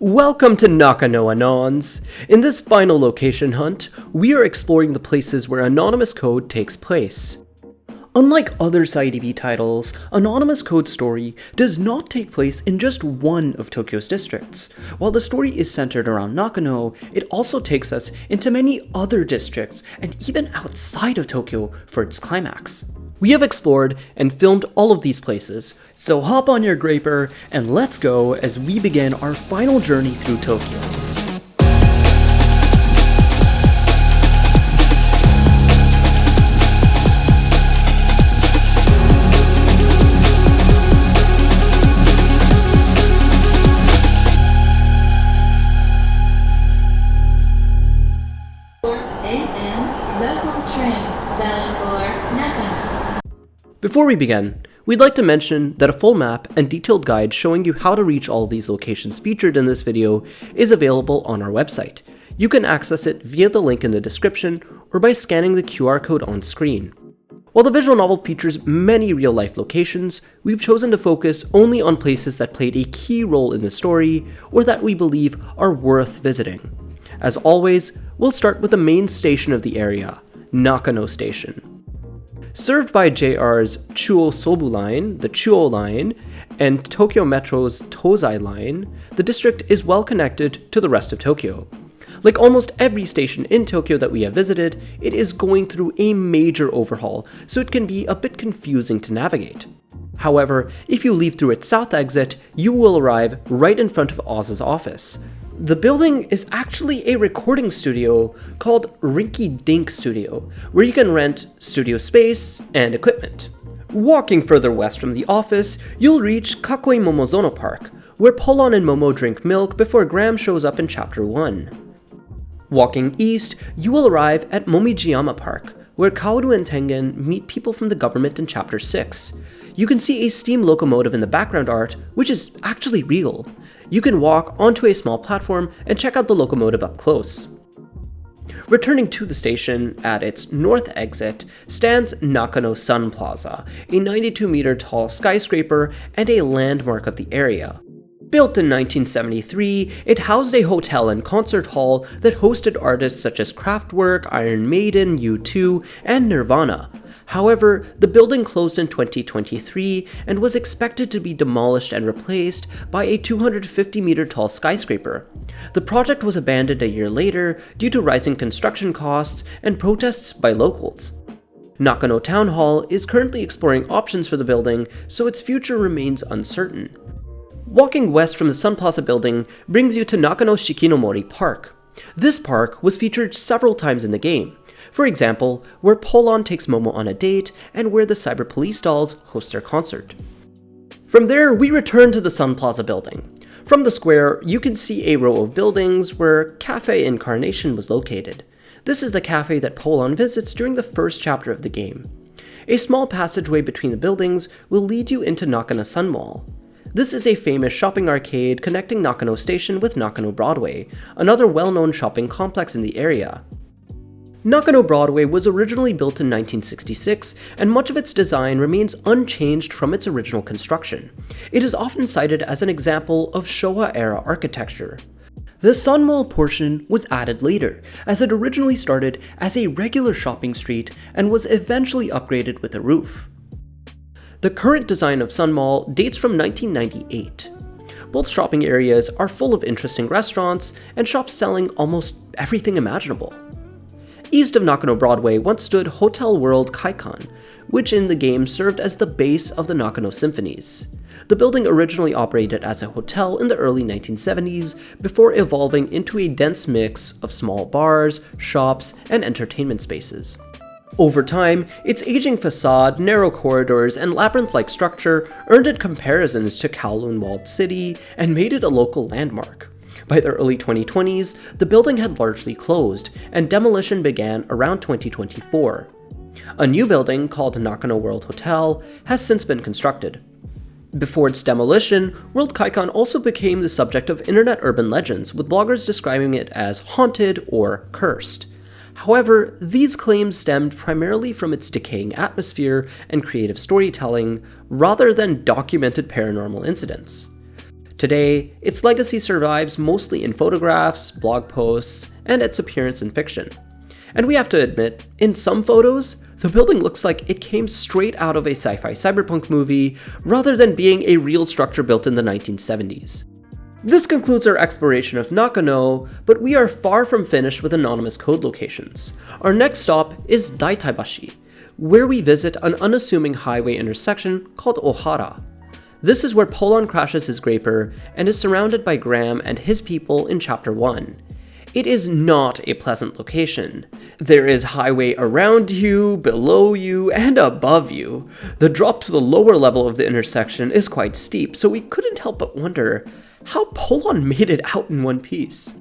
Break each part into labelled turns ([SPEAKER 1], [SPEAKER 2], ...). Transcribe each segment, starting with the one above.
[SPEAKER 1] Welcome to Nakano Anons! In this final location hunt, we are exploring the places where Anonymous Code takes place. Unlike other SciADV titles, Anonymous Code's story does not take place in just one of Tokyo's districts. While the story is centered around Nakano, it also takes us into many other districts and even outside of Tokyo for its climax. We have explored and filmed all of these places, so hop on your grapper and let's go as we begin our final journey through Tokyo. Before we begin, we'd like to mention that a full map and detailed guide showing you how to reach all of these locations featured in this video is available on our website. You can access it via the link in the description or by scanning the QR code on screen. While the visual novel features many real-life locations, we've chosen to focus only on places that played a key role in the story or that we believe are worth visiting. As always, we'll start with the main station of the area, Nakano Station. Served by JR's Chuo-Sobu Line, the Chuo Line, and Tokyo Metro's Tozai Line, the district is well connected to the rest of Tokyo. Like almost every station in Tokyo that we have visited, it is going through a major overhaul, so it can be a bit confusing to navigate. However, if you leave through its south exit, you will arrive right in front of Oz's office. The building is actually a recording studio called Rinky Dink Studio, where you can rent studio space and equipment. Walking further west from the office, you'll reach Kakoimomozono Park, where Polon and Momo drink milk before Graham shows up in Chapter 1. Walking east, you will arrive at Momijiyama Park, where Kaoru and Tengen meet people from the government in Chapter 6. You can see a steam locomotive in the background art, which is actually real. You can walk onto a small platform and check out the locomotive up close. Returning to the station, at its north exit, stands Nakano Sun Plaza, a 92-meter tall skyscraper and a landmark of the area. Built in 1973, it housed a hotel and concert hall that hosted artists such as Kraftwerk, Iron Maiden, U2, and Nirvana. However, the building closed in 2023 and was expected to be demolished and replaced by a 250-meter tall skyscraper. The project was abandoned a year later due to rising construction costs and protests by locals. Nakano Town Hall is currently exploring options for the building, so its future remains uncertain. Walking west from the Sun Plaza building brings you to Nakano Shikinomori Park. This park was featured several times in the game. For example, where Polon takes Momo on a date and where the Cyber Police dolls host their concert. From there, we return to the Sun Plaza building. From the square, you can see a row of buildings where Cafe Incarnation was located. This is the cafe that Polon visits during the first chapter of the game. A small passageway between the buildings will lead you into Nakano Sun Mall. This is a famous shopping arcade connecting Nakano Station with Nakano Broadway, another well-known shopping complex in the area. Nakano Broadway was originally built in 1966, and much of its design remains unchanged from its original construction. It is often cited as an example of Showa-era architecture. The Sun Mall portion was added later, as it originally started as a regular shopping street and was eventually upgraded with a roof. The current design of Sun Mall dates from 1998. Both shopping areas are full of interesting restaurants and shops selling almost everything imaginable. East of Nakano Broadway once stood Hotel World Kaikan, which in the game served as the base of the Nakano Symphonies. The building originally operated as a hotel in the early 1970s before evolving into a dense mix of small bars, shops, and entertainment spaces. Over time, its aging facade, narrow corridors, and labyrinth-like structure earned it comparisons to Kowloon Walled City and made it a local landmark. By the early 2020s, the building had largely closed, and demolition began around 2024. A new building, called Nakano World Hotel, has since been constructed. Before its demolition, World Kaikan also became the subject of internet urban legends, with bloggers describing it as haunted or cursed. However, these claims stemmed primarily from its decaying atmosphere and creative storytelling, rather than documented paranormal incidents. Today, its legacy survives mostly in photographs, blog posts, and its appearance in fiction. And we have to admit, in some photos, the building looks like it came straight out of a sci-fi cyberpunk movie rather than being a real structure built in the 1970s. This concludes our exploration of Nakano, but we are far from finished with anonymous code locations. Our next stop is Daitaibashi, where we visit an unassuming highway intersection called Ohara. This is where Polon crashes his grapper and is surrounded by Graham and his people in Chapter 1. It is not a pleasant location. There is highway around you, below you, and above you. The drop to the lower level of the intersection is quite steep, so we couldn't help but wonder how Polon made it out in one piece.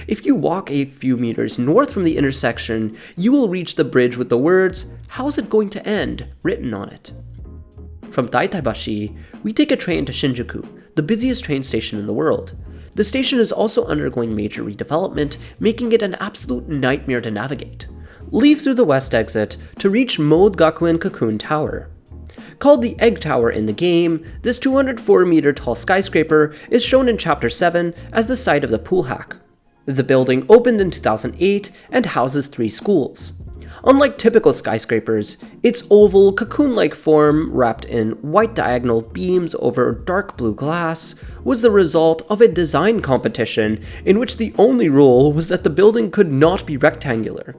[SPEAKER 1] If you walk a few meters north from the intersection, you will reach the bridge with the words, "How's it going to end?" written on it. From Daitaibashi, we take a train to Shinjuku, the busiest train station in the world. The station is also undergoing major redevelopment, making it an absolute nightmare to navigate. Leave through the west exit to reach Mode Gakuen Cocoon Tower. Called the Egg Tower in the game, this 204-meter tall skyscraper is shown in Chapter 7 as the site of the pool hack. The building opened in 2008 and houses 3 schools. Unlike typical skyscrapers, its oval, cocoon-like form wrapped in white diagonal beams over dark blue glass was the result of a design competition in which the only rule was that the building could not be rectangular.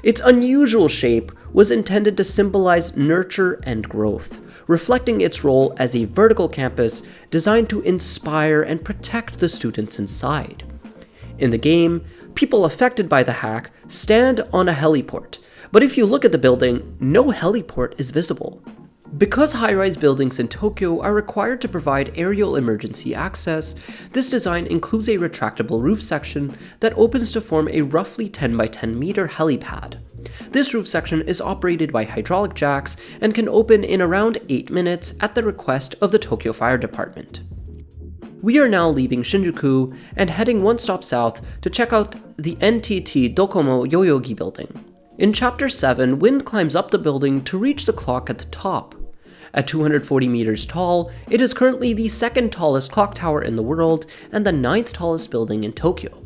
[SPEAKER 1] Its unusual shape was intended to symbolize nurture and growth, reflecting its role as a vertical campus designed to inspire and protect the students inside. In the game, people affected by the hack stand on a heliport, but if you look at the building, no heliport is visible. Because high-rise buildings in Tokyo are required to provide aerial emergency access, this design includes a retractable roof section that opens to form a roughly 10 by 10 meter helipad. This roof section is operated by hydraulic jacks and can open in around 8 minutes at the request of the Tokyo Fire Department. We are now leaving Shinjuku and heading one stop south to check out the NTT Docomo Yoyogi building. In Chapter 7, Wind climbs up the building to reach the clock at the top. At 240 meters tall, it is currently the 2nd tallest clock tower in the world and the 9th tallest building in Tokyo.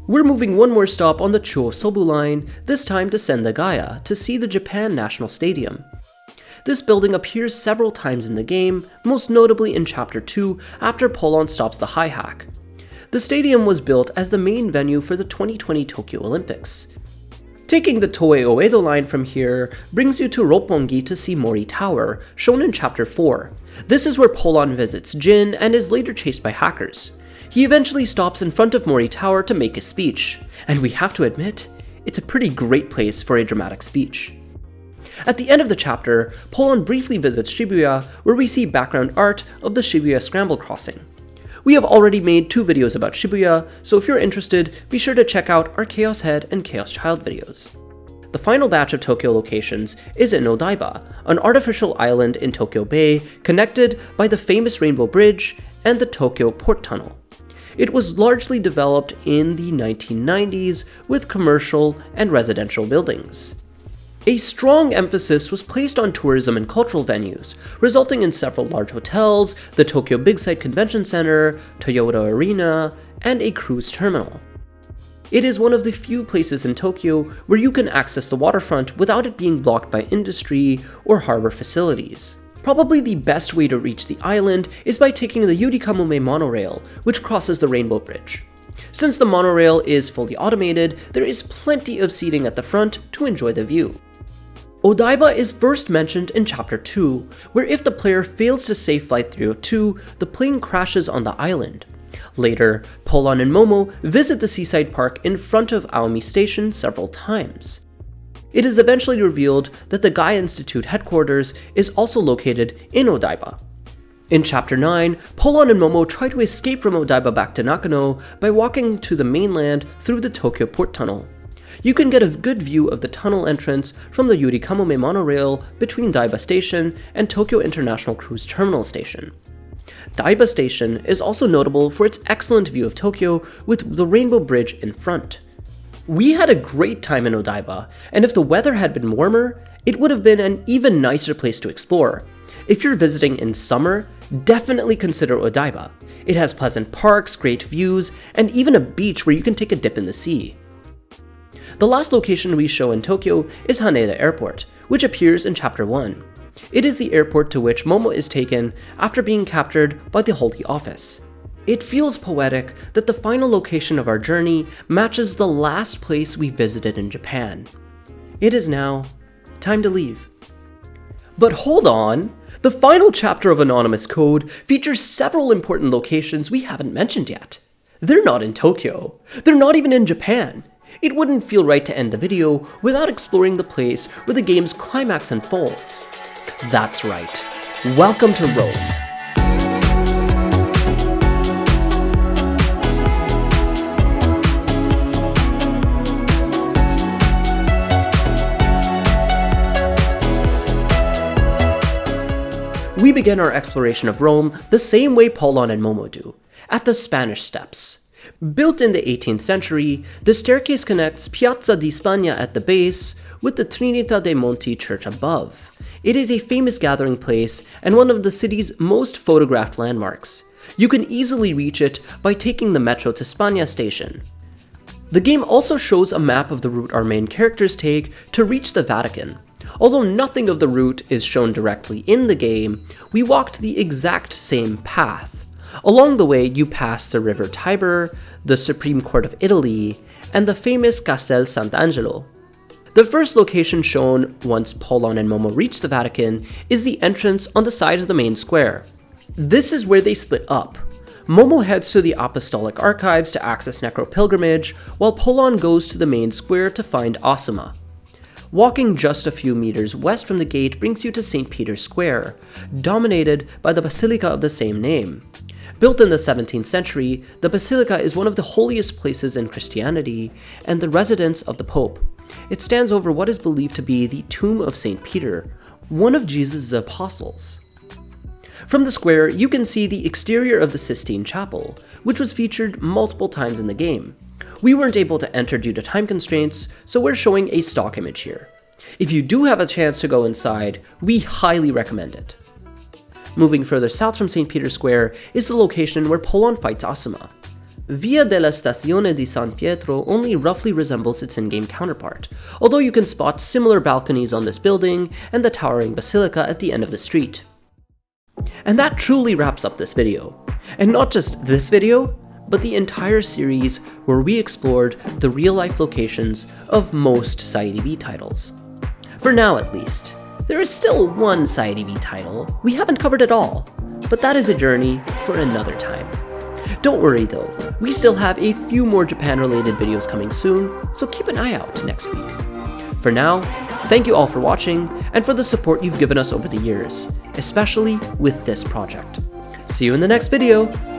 [SPEAKER 1] We're moving one more stop on the Chuo-Sobu line, this time to Sendagaya, to see the Japan National Stadium. This building appears several times in the game, most notably in Chapter 2 after Polon stops the high hack. The stadium was built as the main venue for the 2020 Tokyo Olympics. Taking the Toei Oedo line from here brings you to Roppongi to see Mori Tower, shown in Chapter 4. This is where Polon visits Jin and is later chased by hackers. He eventually stops in front of Mori Tower to make a speech, and we have to admit, it's a pretty great place for a dramatic speech. At the end of the chapter, Polon briefly visits Shibuya, where we see background art of the Shibuya Scramble crossing. We have already made 2 videos about Shibuya, so if you're interested, be sure to check out our Chaos Head and Chaos Child videos. The final batch of Tokyo locations is in Odaiba, an artificial island in Tokyo Bay connected by the famous Rainbow Bridge and the Tokyo Port Tunnel. It was largely developed in the 1990s with commercial and residential buildings. A strong emphasis was placed on tourism and cultural venues, resulting in several large hotels, the Tokyo Big Sight Convention Center, Toyota Arena, and a cruise terminal. It is one of the few places in Tokyo where you can access the waterfront without it being blocked by industry or harbor facilities. Probably the best way to reach the island is by taking the Yurikamome monorail, which crosses the Rainbow Bridge. Since the monorail is fully automated, there is plenty of seating at the front to enjoy the view. Odaiba is first mentioned in Chapter 2, where if the player fails to save Flight 302, the plane crashes on the island. Later, Polon and Momo visit the Seaside Park in front of Aomi Station several times. It is eventually revealed that the GAI Institute headquarters is also located in Odaiba. In Chapter 9, Polon and Momo try to escape from Odaiba back to Nakano by walking to the mainland through the Tokyo Port Tunnel. You can get a good view of the tunnel entrance from the Yurikamome monorail between Odaiba Station and Tokyo International Cruise Terminal Station. Odaiba Station is also notable for its excellent view of Tokyo with the Rainbow Bridge in front. We had a great time in Odaiba, and if the weather had been warmer, it would have been an even nicer place to explore. If you're visiting in summer, definitely consider Odaiba. It has pleasant parks, great views, and even a beach where you can take a dip in the sea. The last location we show in Tokyo is Haneda Airport, which appears in Chapter 1. It is the airport to which Momo is taken after being captured by the Holy Office. It feels poetic that the final location of our journey matches the last place we visited in Japan. It is now time to leave. But hold on! The final chapter of Anonymous Code features several important locations we haven't mentioned yet. They're not in Tokyo. They're not even in Japan. It wouldn't feel right to end the video without exploring the place where the game's climax unfolds. That's right. Welcome to Rome. We begin our exploration of Rome the same way Paulon and Momo do, at the Spanish Steps. Built in the 18th century, the staircase connects Piazza di Spagna at the base with the Trinità dei Monti church above. It is a famous gathering place and one of the city's most photographed landmarks. You can easily reach it by taking the metro to Spagna station. The game also shows a map of the route our main characters take to reach the Vatican. Although nothing of the route is shown directly in the game, we walked the exact same path. Along the way, you pass the River Tiber, the Supreme Court of Italy, and the famous Castel Sant'Angelo. The first location shown once Paulon and Momo reach the Vatican is the entrance on the side of the main square. This is where they split up. Momo heads to the Apostolic Archives to access Necropilgrimage, while Paulon goes to the main square to find Asuma. Walking just a few meters west from the gate brings you to St. Peter's Square, dominated by the Basilica of the same name. Built in the 17th century, the Basilica is one of the holiest places in Christianity and the residence of the Pope. It stands over what is believed to be the tomb of St. Peter, one of Jesus' apostles. From the square, you can see the exterior of the Sistine Chapel, which was featured multiple times in the game. We weren't able to enter due to time constraints, so we're showing a stock image here. If you do have a chance to go inside, we highly recommend it. Moving further south from St. Peter's Square is the location where Paulon fights Asuma. Via della Stazionie di San Pietro only roughly resembles its in-game counterpart, although you can spot similar balconies on this building and the towering basilica at the end of the street. And that truly wraps up this video. And not just this video, but the entire series where we explored the real-life locations of most SciADV titles. For now at least. There is still one SciADV title we haven't covered at all, but that is a journey for another time. Don't worry though, we still have a few more Japan-related videos coming soon, so keep an eye out next week. For now, thank you all for watching and for the support you've given us over the years, especially with this project. See you in the next video!